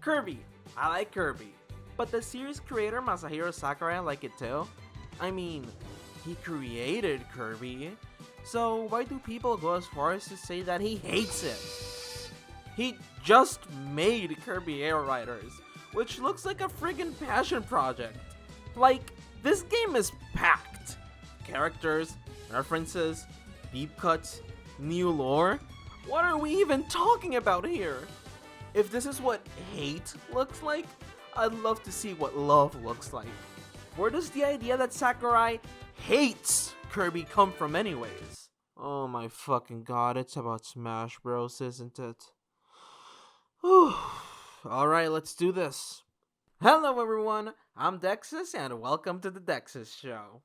Kirby. I like Kirby. But the series creator Masahiro Sakurai like it too? I mean, he created Kirby. So why do people go as far as to say that he hates it? He just made Kirby Air Riders, which looks like a friggin' passion project. Like, this game is packed. Characters, references, deep cuts, new lore. What are we even talking about here? If this is what hate looks like, I'd love to see what love looks like. Where does the idea that Sakurai hates Kirby come from anyways? Oh my fucking god, it's about Smash Bros, isn't it? Whew. Alright, let's do this. Hello everyone, I'm DExus and welcome to the DExus Show.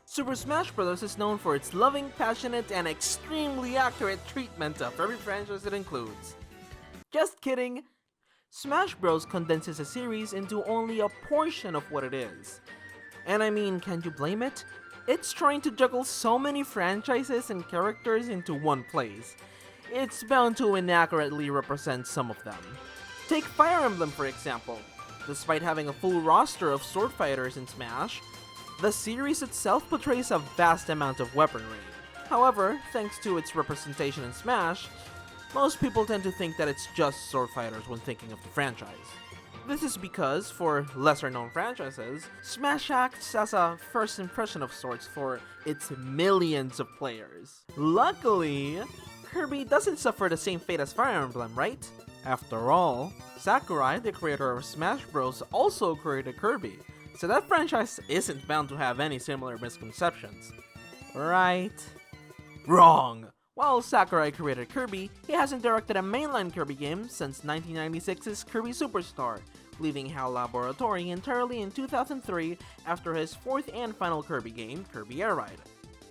Super Smash Bros. Is known for its loving, passionate, and extremely accurate treatment of every franchise it includes. Just kidding! Smash Bros. Condenses a series into only a portion of what it is. And I mean, can you blame it? It's trying to juggle so many franchises and characters into one place. It's bound to inaccurately represent some of them. Take Fire Emblem for example. Despite having a full roster of sword fighters in Smash, the series itself portrays a vast amount of weaponry. However, thanks to its representation in Smash, most people tend to think that it's just sword fighters when thinking of the franchise. This is because, for lesser-known franchises, Smash acts as a first impression of sorts for its millions of players. Luckily, Kirby doesn't suffer the same fate as Fire Emblem, right? After all, Sakurai, the creator of Smash Bros., also created Kirby, so that franchise isn't bound to have any similar misconceptions. Right? Wrong! While Sakurai created Kirby, he hasn't directed a mainline Kirby game since 1996's Kirby Superstar, leaving HAL Laboratory entirely in 2003 after his fourth and final Kirby game, Kirby Air Riders.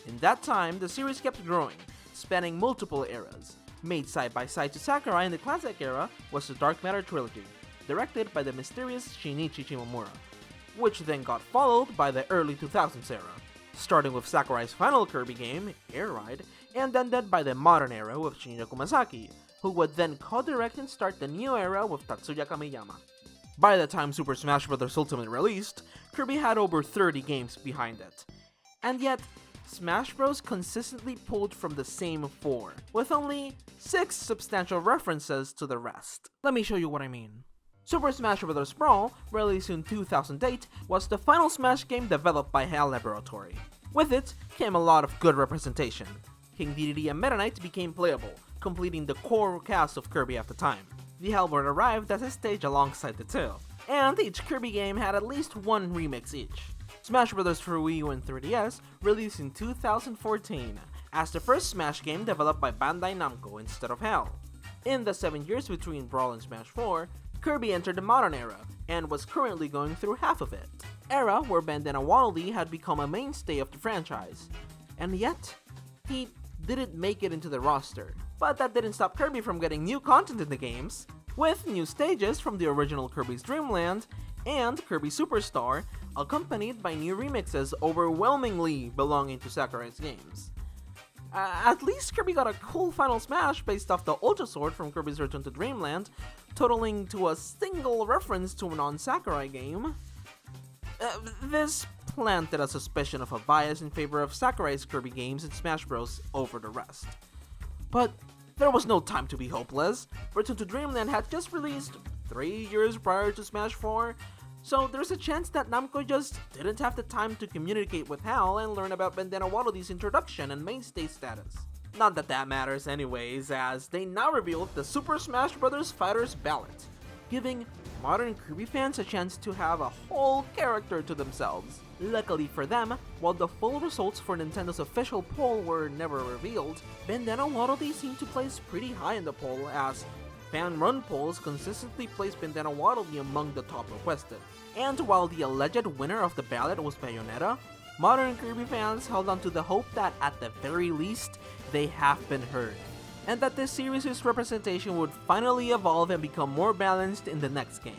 In that time, the series kept growing, spanning multiple eras. Made side by side to Sakurai in the classic era was the Dark Matter trilogy, directed by the mysterious Shinichi Shimomura, which then got followed by the early 2000s era, starting with Sakurai's final Kirby game, Air Ride, and ended by the modern era with Shinya Kumasaki, who would then co-direct and start the new era with Tatsuya Kamiyama. By the time Super Smash Bros. Ultimate released, Kirby had over 30 games behind it. And yet, Smash Bros. Consistently pulled from the same 4, with only 6 substantial references to the rest. Let me show you what I mean. Super Smash Bros. Brawl, released in 2008, was the final Smash game developed by HAL Laboratory. With it came a lot of good representation. King Dedede and Meta Knight became playable, completing the core cast of Kirby at the time. The Halberd arrived at his stage alongside the two, and each Kirby game had at least one remix each. Smash Bros. For Wii U and 3DS released in 2014, as the first Smash game developed by Bandai Namco instead of HAL. In the 7 years between Brawl and Smash 4, Kirby entered the modern era, and was currently going through half of it. Era where Bandana Waddle Dee had become a mainstay of the franchise. And yet, he didn't make it into the roster. But that didn't stop Kirby from getting new content in the games, with new stages from the original Kirby's Dream Land and Kirby Superstar, accompanied by new remixes overwhelmingly belonging to Sakurai's games. At least Kirby got a cool final smash based off the Ultra Sword from Kirby's Return to Dreamland, totaling to a single reference to a non-Sakurai game. This planted a suspicion of a bias in favor of Sakurai's Kirby games in Smash Bros. Over the rest. But there was no time to be hopeless. Return to Dreamland had just released 3 years prior to Smash 4, so there's a chance that Namco just didn't have the time to communicate with HAL and learn about Bandana Waddle Dee's introduction and mainstay status. Not that that matters anyways, as they now revealed the Super Smash Bros. Fighters Ballot, giving modern Kirby fans a chance to have a whole character to themselves. Luckily for them, while the full results for Nintendo's official poll were never revealed, Bandana Waddle Dee seemed to place pretty high in the poll, as fan-run polls consistently placed Bandana Waddle Dee among the top requested. And while the alleged winner of the ballot was Bayonetta, modern Kirby fans held on to the hope that at the very least, they have been heard, and that this series' representation would finally evolve and become more balanced in the next game.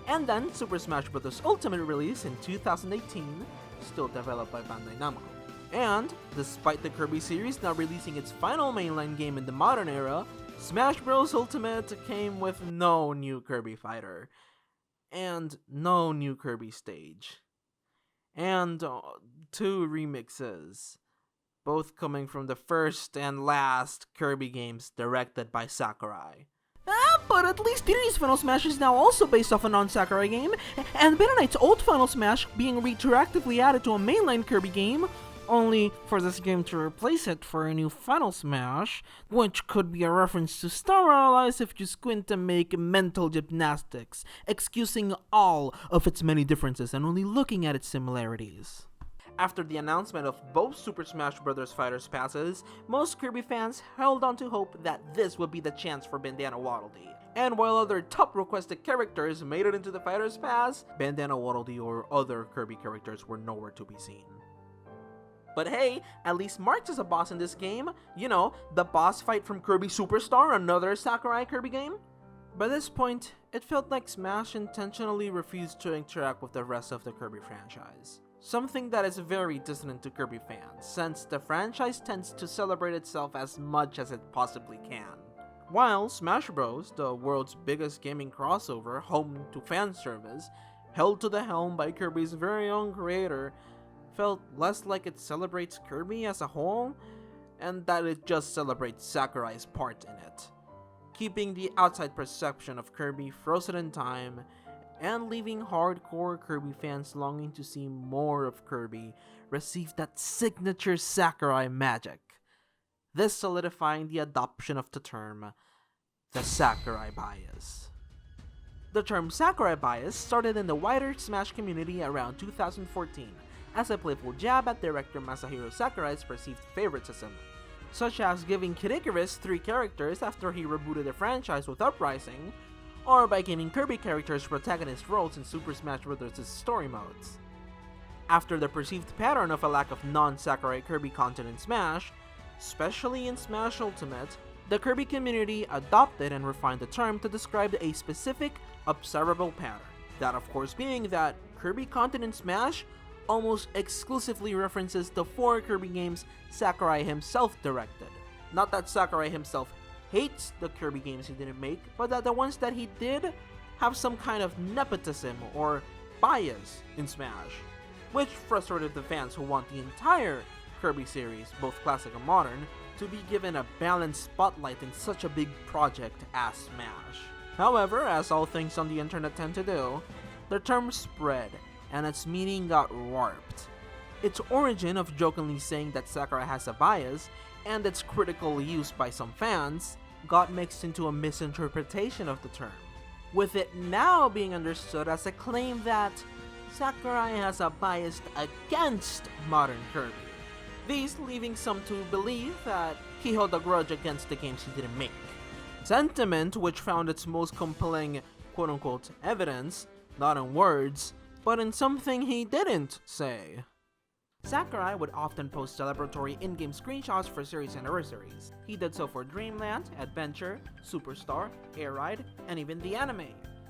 And then Super Smash Bros. Ultimate released in 2018, still developed by Bandai Namco. And, despite the Kirby series now releasing its final mainline game in the modern era, Smash Bros. Ultimate came with no new Kirby fighter, and no new Kirby stage, and 2 remixes, both coming from the first and last Kirby games directed by Sakurai. But at least Diddy's Final Smash is now also based off a non-Sakurai game, and Meta Knight's old Final Smash being retroactively added to a mainline Kirby game, only for this game to replace it for a new Final Smash, which could be a reference to Star Allies if you squint and make mental gymnastics, excusing all of its many differences and only looking at its similarities. After the announcement of both Super Smash Bros. Fighters passes, most Kirby fans held on to hope that this would be the chance for Bandana Waddle Dee. And while other top requested characters made it into the Fighters Pass, Bandana Waddle Dee or other Kirby characters were nowhere to be seen. But hey, at least Marx is a boss in this game. You know, the boss fight from Kirby Superstar, another Sakurai Kirby game. By this point, it felt like Smash intentionally refused to interact with the rest of the Kirby franchise. Something that is very dissonant to Kirby fans, since the franchise tends to celebrate itself as much as it possibly can. While Smash Bros., the world's biggest gaming crossover, home to fan service, held to the helm by Kirby's very own creator, felt less like it celebrates Kirby as a whole, and that it just celebrates Sakurai's part in it, keeping the outside perception of Kirby frozen in time, and leaving hardcore Kirby fans longing to see more of Kirby receive that signature Sakurai magic. This solidifying the adoption of the term, the Sakurai Bias. The term Sakurai Bias started in the wider Smash community around 2014 as a playful jab at director Masahiro Sakurai's perceived favoritism, such as giving Kid Icarus 3 characters after he rebooted the franchise with Uprising, or by giving Kirby characters protagonist roles in Super Smash Bros.' story modes. After the perceived pattern of a lack of non-Sakurai Kirby content in Smash, especially in Smash Ultimate, the Kirby community adopted and refined the term to describe a specific, observable pattern. That of course being that Kirby content in Smash almost exclusively references the 4 Kirby games Sakurai himself directed. Not that Sakurai himself hates the Kirby games he didn't make, but that the ones that he did have some kind of nepotism or bias in Smash, which frustrated the fans who want the entire Kirby series, both classic and modern, to be given a balanced spotlight in such a big project as Smash. However, as all things on the internet tend to do, the term spread and its meaning got warped. Its origin of jokingly saying that Sakurai has a bias and its critical use by some fans got mixed into a misinterpretation of the term, with it now being understood as a claim that Sakurai has a bias against modern Kirby, these leaving some to believe that he held a grudge against the games he didn't make. Sentiment which found its most compelling quote-unquote evidence, not in words, but in something he didn't say. Sakurai would often post celebratory in-game screenshots for series anniversaries. He did so for Dreamland, Adventure, Superstar, Air Ride, and even the anime.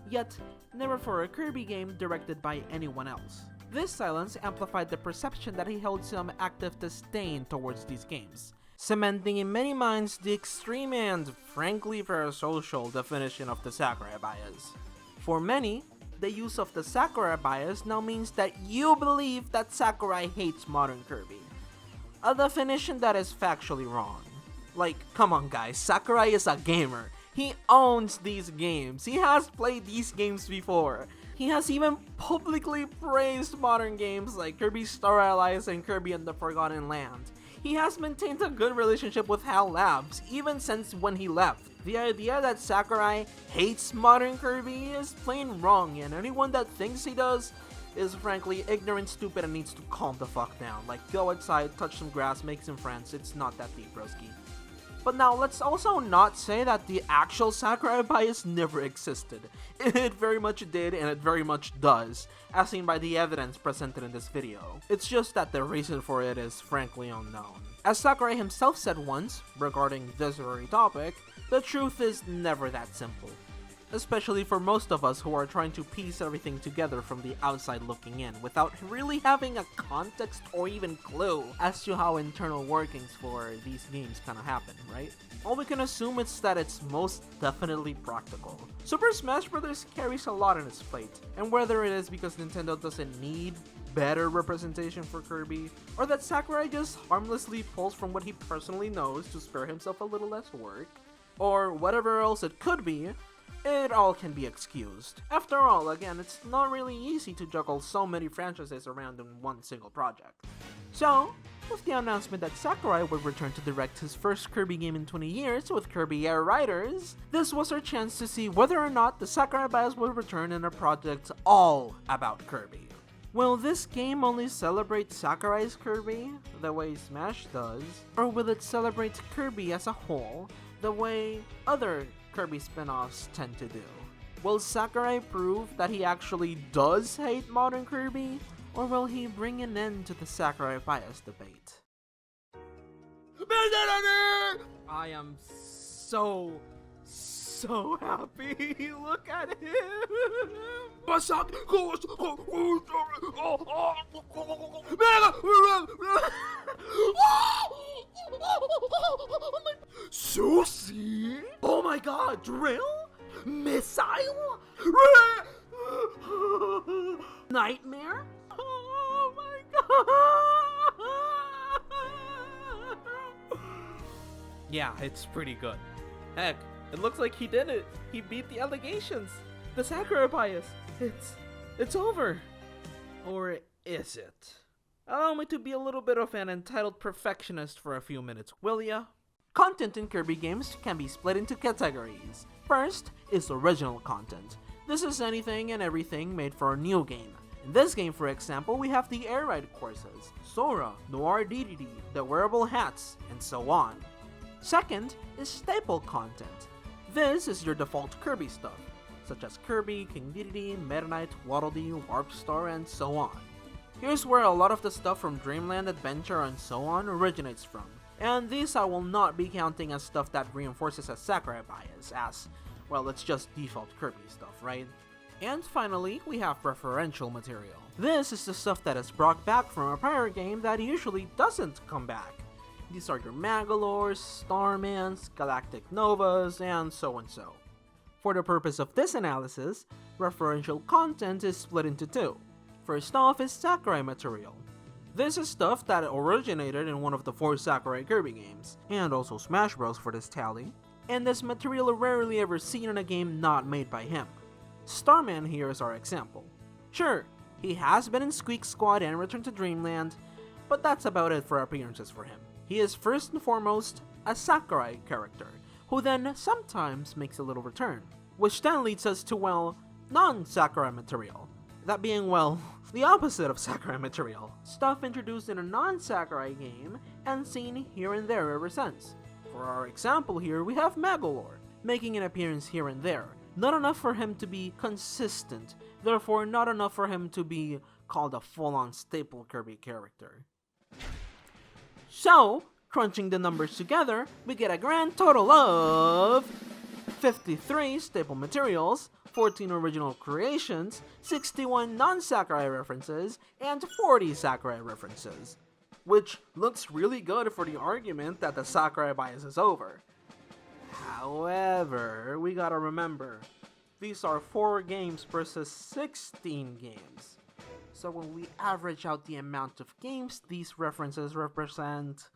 Yet, never for a Kirby game directed by anyone else. This silence amplified the perception that he held some active disdain towards these games, cementing in many minds the extreme and, frankly, parasocial definition of the Sakurai Bias. For many, the use of the Sakurai Bias now means that you believe that Sakurai hates modern Kirby. A definition that is factually wrong. Like, come on guys, Sakurai is a gamer. He owns these games. He has played these games before. He has even publicly praised modern games like Kirby Star Allies and Kirby and the Forgotten Land. He has maintained a good relationship with HAL Labs, even since when he left. The idea that Sakurai hates modern Kirby is plain wrong, and anyone that thinks he does is frankly ignorant, stupid, and needs to calm the fuck down. Like, go outside, touch some grass, make some friends. It's not that deep, broski. But now, let's also not say that the actual Sakurai Bias never existed. It very much did, and it very much does, as seen by the evidence presented in this video. It's just that the reason for it is frankly unknown. As Sakurai himself said once, regarding this very topic, the truth is never that simple. especially for most of us who are trying to piece everything together from the outside looking in without really having a context or even clue as to how internal workings for these games kind of happen, right? All we can assume is that it's most definitely practical. Super Smash Bros. Carries a lot on its plate, and whether it is because Nintendo doesn't need better representation for Kirby, or that Sakurai just harmlessly pulls from what he personally knows to spare himself a little less work, or whatever else it could be, it all can be excused. After all, again, it's not really easy to juggle so many franchises around in one single project. So, with the announcement that Sakurai would return to direct his first Kirby game in 20 years with Kirby Air Riders, this was our chance to see whether or not the Sakurai Bias would return in a project all about Kirby. Will this game only celebrate Sakurai's Kirby, the way Smash does, or will it celebrate Kirby as a whole, the way other Kirby spin-offs tend to do? Will Sakurai prove that he actually does hate modern Kirby, or will he bring an end to the Sakurai Bias debate? I am so happy. Look at him. Sushi? Oh my god, drill? Missile? Nightmare? Oh my god. Yeah, it's pretty good. Heck, it looks like he did it. He beat the allegations. The Sakurai Bias. It's over. Or is it? Allow me to be a little bit of an entitled perfectionist for a few minutes, will ya? Content in Kirby games can be split into categories. First is original content. This is anything and everything made for a new game. In this game, for example, we have the air ride courses, Sora, Noir DDD, the wearable hats, and so on. Second is staple content. This is your default Kirby stuff, such as Kirby, King Dedede, Meta Knight, Waddle Dee, Warp Star, and so on. Here's where a lot of the stuff from Dreamland Adventure and so on originates from, and these I will not be counting as stuff that reinforces a Sakurai Bias, as, well, it's just default Kirby stuff, right? And finally, we have referential material. This is the stuff that is brought back from a prior game that usually doesn't come back. These are your Magolors, Starmans, Galactic Novas, and so and so. For the purpose of this analysis, referential content is split into two. First off is Sakurai material. This is stuff that originated in one of the 4 Sakurai Kirby games, and also Smash Bros for this tally, and this material rarely ever seen in a game not made by him. Starman here is our example. Sure, he has been in Squeak Squad and Return to Dreamland, but that's about it for appearances for him. He is first and foremost a Sakurai character, who then sometimes makes a little return, which then leads us to, well, non-Sakurai material. That being, well, the opposite of Sakurai material. Stuff introduced in a non-Sakurai game and seen here and there ever since. For our example here, we have Magolor, making an appearance here and there. Not enough for him to be consistent, therefore not enough for him to be called a full-on staple Kirby character. So, crunching the numbers together, we get a grand total of 53 staple materials, 14 original creations, 61 non-Sakurai references, and 40 Sakurai references. Which looks really good for the argument that the Sakurai Bias is over. However, we gotta remember, these are 4 games versus 16 games. So when we average out the amount of games these references represent,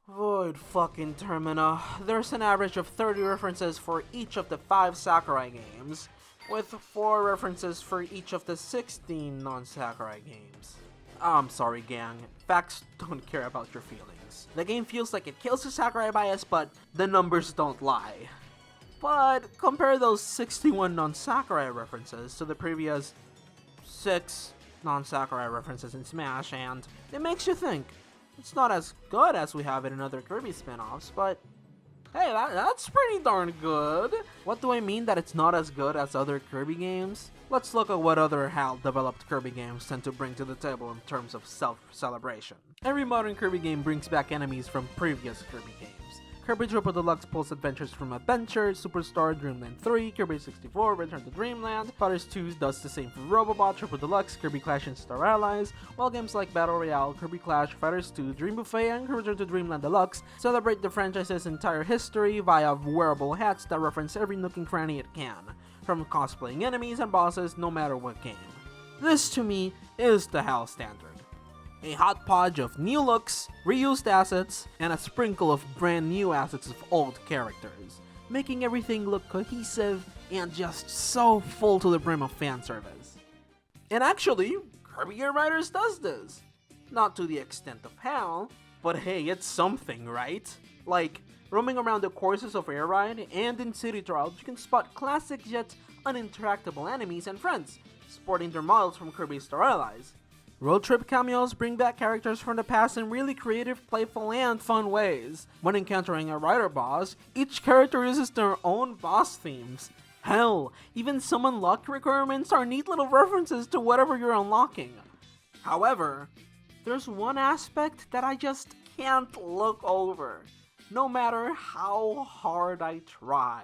void fucking termina, there's an average of 30 references for each of the 5 Sakurai games, with 4 references for each of the 16 non-Sakurai games. I'm sorry gang, facts don't care about your feelings. The game feels like it kills the Sakurai Bias, but the numbers don't lie. But compare those 61 non-Sakurai references to the previous 6 non-Sakurai references in Smash, and it makes you think. It's not as good as we have it in other Kirby spin-offs, but hey, that's pretty darn good. What do I mean that it's not as good as other Kirby games? Let's look at what other HAL-developed Kirby games tend to bring to the table in terms of self-celebration. Every modern Kirby game brings back enemies from previous Kirby games. Kirby Triple Deluxe pulls adventures from Adventure, Superstar, Dreamland 3, Kirby 64, Return to Dreamland. Fighters 2 does the same for Robobot, Triple Deluxe, Kirby Clash and Star Allies, while games like Battle Royale, Kirby Clash, Fighters 2, Dream Buffet, and Return to Dreamland Deluxe celebrate the franchise's entire history via wearable hats that reference every nook and cranny it can, from cosplaying enemies and bosses no matter what game. This to me is the HAL standard. A hodgepodge of new looks, reused assets, and a sprinkle of brand new assets of old characters, making everything look cohesive and just so full to the brim of fan service. And actually, Kirby Air Riders does this. Not to the extent of HAL, but hey, it's something, right? Like, roaming around the courses of Air Ride and in City Trials, you can spot classic yet uninteractable enemies and friends, sporting their models from Kirby Star Allies. Road trip cameos bring back characters from the past in really creative, playful, and fun ways. When encountering a rider boss, each character uses their own boss themes. Hell, even some unlock requirements are neat little references to whatever you're unlocking. However, there's one aspect that I just can't look over, no matter how hard I try.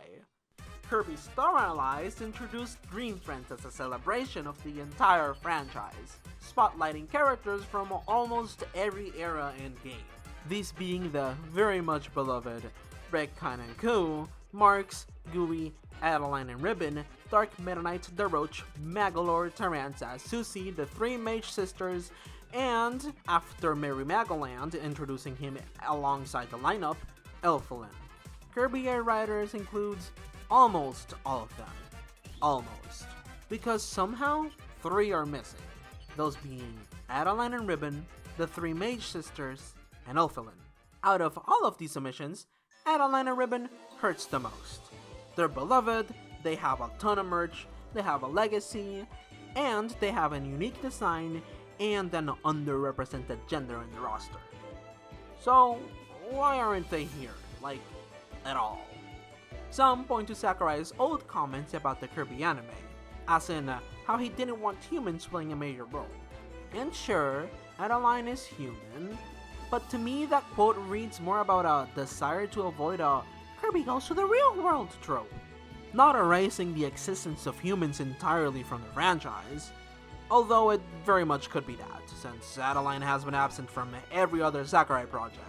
Kirby Star Allies introduced Dream Friends as a celebration of the entire franchise, spotlighting characters from almost every era and game. These being the very much beloved Rekkan and Ku, Marx, Gooey, Adeline and Ribbon, Dark Meta Knight, The Roach, Magalore, Taranza, Susie, the three Mage Sisters, and, after Merry Magoland, introducing him alongside the lineup, Elfilin. Kirby Air Riders includes almost all of them. Almost. Because somehow, 3 are missing. Those being Adeline and Ribbon, the three Mage Sisters, and Elfilin. Out of all of these omissions, Adeline and Ribbon hurts the most. They're beloved, they have a ton of merch, they have a legacy, and they have a unique design and an underrepresented gender in the roster. So, why aren't they here? Like, at all? Some point to Sakurai's old comments about the Kirby anime, as in how he didn't want humans playing a major role. And sure, Adeline is human, but to me that quote reads more about a desire to avoid a Kirby goes to the real world trope, not erasing the existence of humans entirely from the franchise, although it very much could be that, since Adeline has been absent from every other Sakurai project.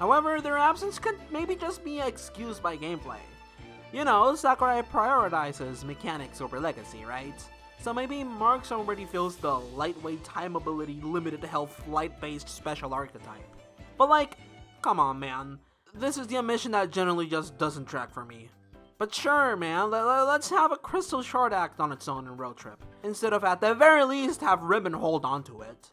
However, their absence could maybe just be excused by gameplay. You know, Sakurai prioritizes mechanics over legacy, right? So maybe Marx already feels the lightweight, high mobility, limited health, light-based special archetype. But like, come on man, this is the omission that generally just doesn't track for me. But sure man, let's have a Crystal Shard act on its own in Road Trip, instead of at the very least have Ribbon hold on to it.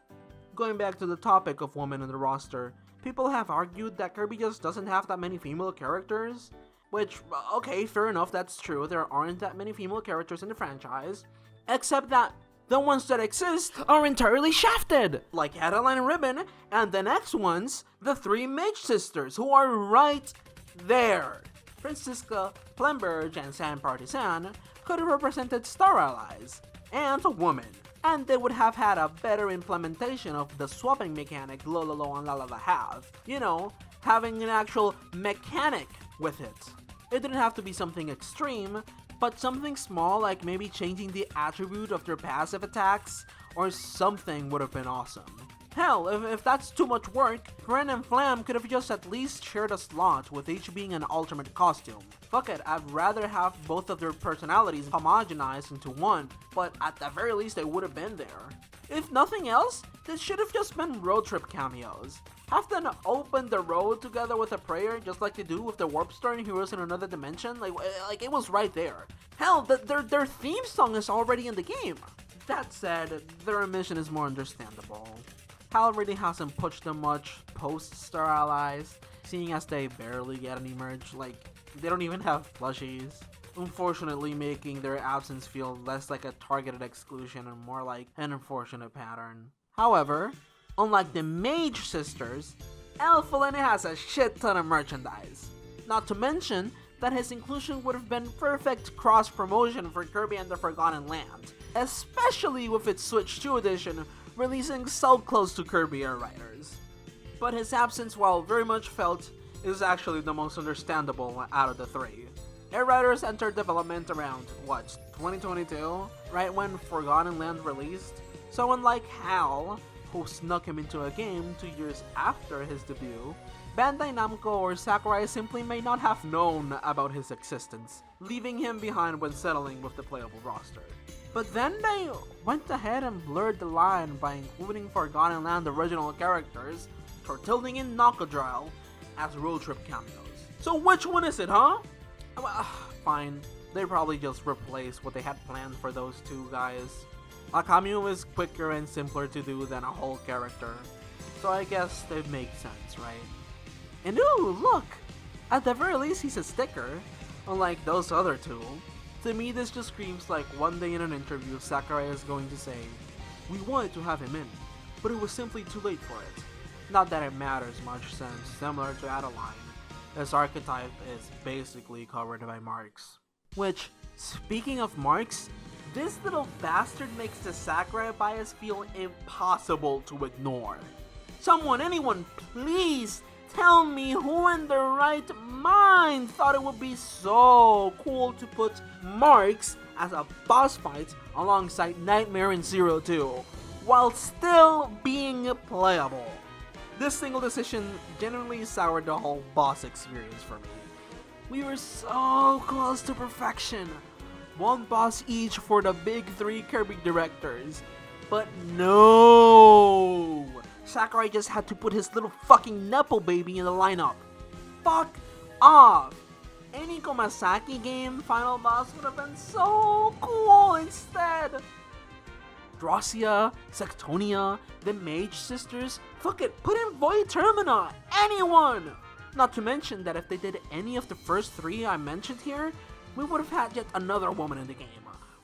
Going back to the topic of women in the roster, people have argued that Kirby just doesn't have that many female characters. Which, okay, fair enough, that's true, there aren't that many female characters in the franchise, except that the ones that exist are entirely shafted, like Adeline and Ribbon, and the next ones, the three Mage Sisters, who are right there. Francisca, Plemberge, and San Partisan could have represented Star Allies, and a woman, and they would have had a better implementation of the swapping mechanic Lololo and Lalala have. You know, having an actual mechanic with it. It didn't have to be something extreme, but something small like maybe changing the attribute of their passive attacks or something would have been awesome. Hell, if that's too much work, Gren and Flam could have just at least shared a slot with each being an alternate costume. Fuck it, I'd rather have both of their personalities homogenized into one, but at the very least they would have been there. If nothing else, this should have just been road trip cameos. Have them open the road together with a prayer, just like they do with the Warp Star and Heroes in Another Dimension. Like it was right there. Hell, their theme song is already in the game. That said, their omission is more understandable. HAL really hasn't pushed them much post-Star Allies, seeing as they barely get any merch. Like, they don't even have plushies. Unfortunately, making their absence feel less like a targeted exclusion and more like an unfortunate pattern. However, unlike the Mage Sisters, Elfilin has a shit ton of merchandise. Not to mention that his inclusion would have been perfect cross-promotion for Kirby and the Forgotten Land, especially with its Switch 2 edition releasing so close to Kirby Air Riders. But his absence, while very much felt, is actually the most understandable out of the three. Air Riders entered development around, 2022? Right when Forgotten Land released? So unlike Hal, who snuck him into a game 2 years after his debut, Bandai Namco or Sakurai simply may not have known about his existence, leaving him behind when settling with the playable roster. But then they went ahead and blurred the line by including Forgotten Land original characters, Tortilding and Nocodrile, as road trip cameos. So which one is it, huh? Well, fine, they probably just replaced what they had planned for those two guys. A cameo is quicker and simpler to do than a whole character, so I guess it makes sense, right? And ooh, look! At the very least he's a sticker, unlike those other two. To me this just screams like one day in an interview Sakurai is going to say, "We wanted to have him in, but it was simply too late for it." Not that it matters much since, similar to Adeline, this archetype is basically covered by Marx. Which, speaking of Marx, this little bastard makes the Sakurai Bias feel impossible to ignore. Anyone, please tell me who in their right mind thought it would be so cool to put Marx as a boss fight alongside Nightmare in Zero 2, while still being playable. This single decision genuinely soured the whole boss experience for me. We were so close to perfection. One boss each for the big three Kirby directors. But no! Sakurai just had to put his little fucking Nepo baby in the lineup. Fuck off! Any Komasaki game final boss would have been so cool instead! Drossia, Sectonia, the Mage Sisters, fuck it, put in Void Termina! Anyone! Not to mention that if they did any of the first three I mentioned here, we would have had yet another woman in the game,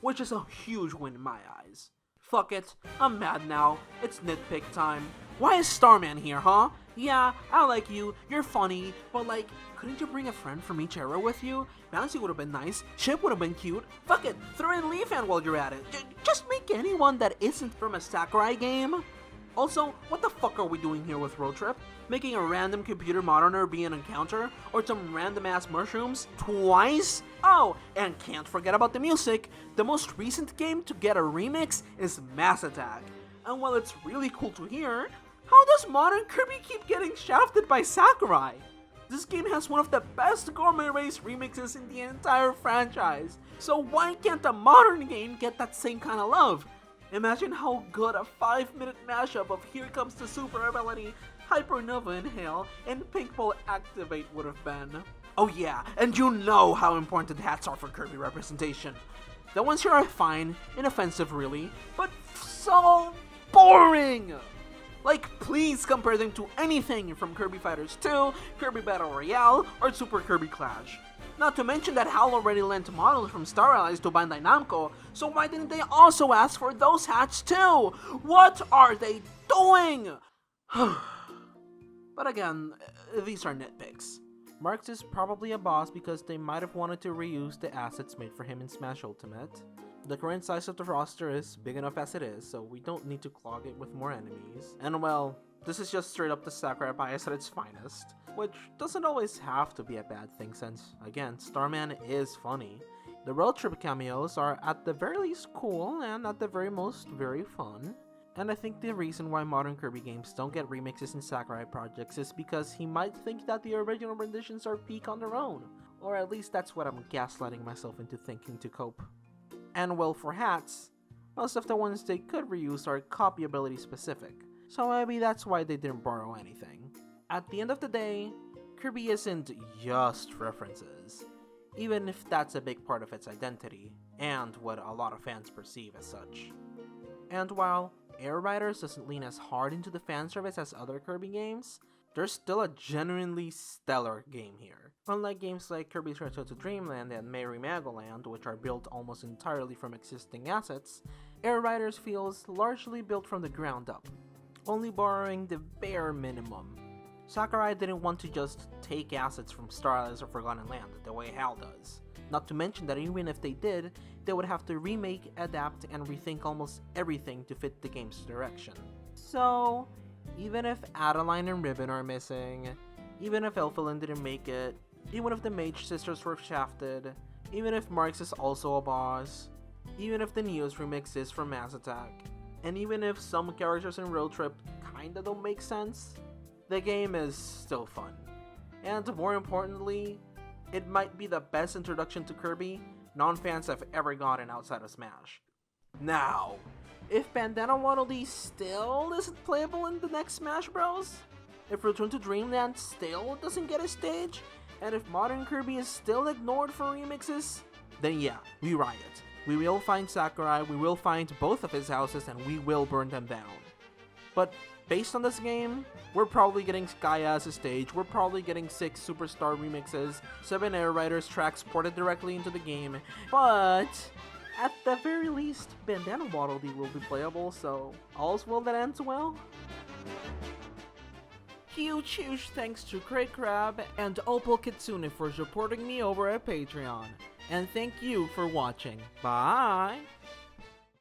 which is a huge win in my eyes. Fuck it, I'm mad now, it's nitpick time. Why is Starman here, huh? Yeah, I like you, you're funny, but like, couldn't you bring a friend from each era with you? Bouncy would have been nice, Chip would have been cute, fuck it, throw in Leafan while you're at it. Just make anyone that isn't from a Sakurai game. Also, what the fuck are we doing here with Road Trip? Making a random computer moderner be an encounter? Or some random ass mushrooms? Twice? Oh, and can't forget about the music. The most recent game to get a remix is Mass Attack. And while it's really cool to hear, how does modern Kirby keep getting shafted by Sakurai? This game has one of the best Gourmet Race remixes in the entire franchise. So why can't a modern game get that same kind of love? Imagine how good a 5-minute mashup of Here Comes the Super Ability, Hypernova Inhale, and Pink Ball Activate would have been. Oh yeah, and you know how important hats are for Kirby representation. The ones here are fine, inoffensive really, but so boring! Like, please compare them to anything from Kirby Fighters 2, Kirby Battle Royale, or Super Kirby Clash. Not to mention that HAL already lent models from Star Allies to Bandai Namco, so why didn't they also ask for those hats too? What are they doing? But again, these are nitpicks. Marx is probably a boss because they might have wanted to reuse the assets made for him in Smash Ultimate. The current size of the roster is big enough as it is, so we don't need to clog it with more enemies. And well, this is just straight up the Sakurai Bias at its finest, which doesn't always have to be a bad thing since, again, Starman is funny. The road trip cameos are at the very least cool and at the very most very fun. And I think the reason why modern Kirby games don't get remixes in Sakurai projects is because he might think that the original renditions are peak on their own. Or at least that's what I'm gaslighting myself into thinking to cope. And well, for hats, most of the ones they could reuse are copyability specific, so maybe that's why they didn't borrow anything. At the end of the day, Kirby isn't just references, even if that's a big part of its identity, and what a lot of fans perceive as such. And while Air Riders doesn't lean as hard into the fan service as other Kirby games, there's still a genuinely stellar game here. Unlike games like Kirby's Return to Dreamland and Merry Magoland, which are built almost entirely from existing assets, Air Riders feels largely built from the ground up, only borrowing the bare minimum. Sakurai didn't want to just take assets from Star Allies or Forgotten Land the way HAL does. Not to mention that even if they did, they would have to remake, adapt, and rethink almost everything to fit the game's direction. So, even if Adeline and Ribbon are missing, even if Elfilin didn't make it, even if the Mage Sisters were shafted, even if Marx is also a boss, even if the Neos remix is from Mass Attack, and even if some characters in Road Trip kinda don't make sense, the game is still fun. And more importantly, it might be the best introduction to Kirby non-fans have ever gotten outside of Smash. Now, if Bandana Waddle Dee still isn't playable in the next Smash Bros., if Return to Dreamland still doesn't get a stage, and if Modern Kirby is still ignored for remixes, then yeah, we riot. We will find Sakurai, we will find both of his houses, and we will burn them down. But based on this game, we're probably getting Skya as a stage, we're probably getting 6 Superstar remixes, 7 Air Riders tracks ported directly into the game, but at the very least, Bandana Waddle Dee will be playable, so all's well that ends well. Huge thanks to Craig Crab and Opal Kitsune for supporting me over at Patreon. And thank you for watching. Bye!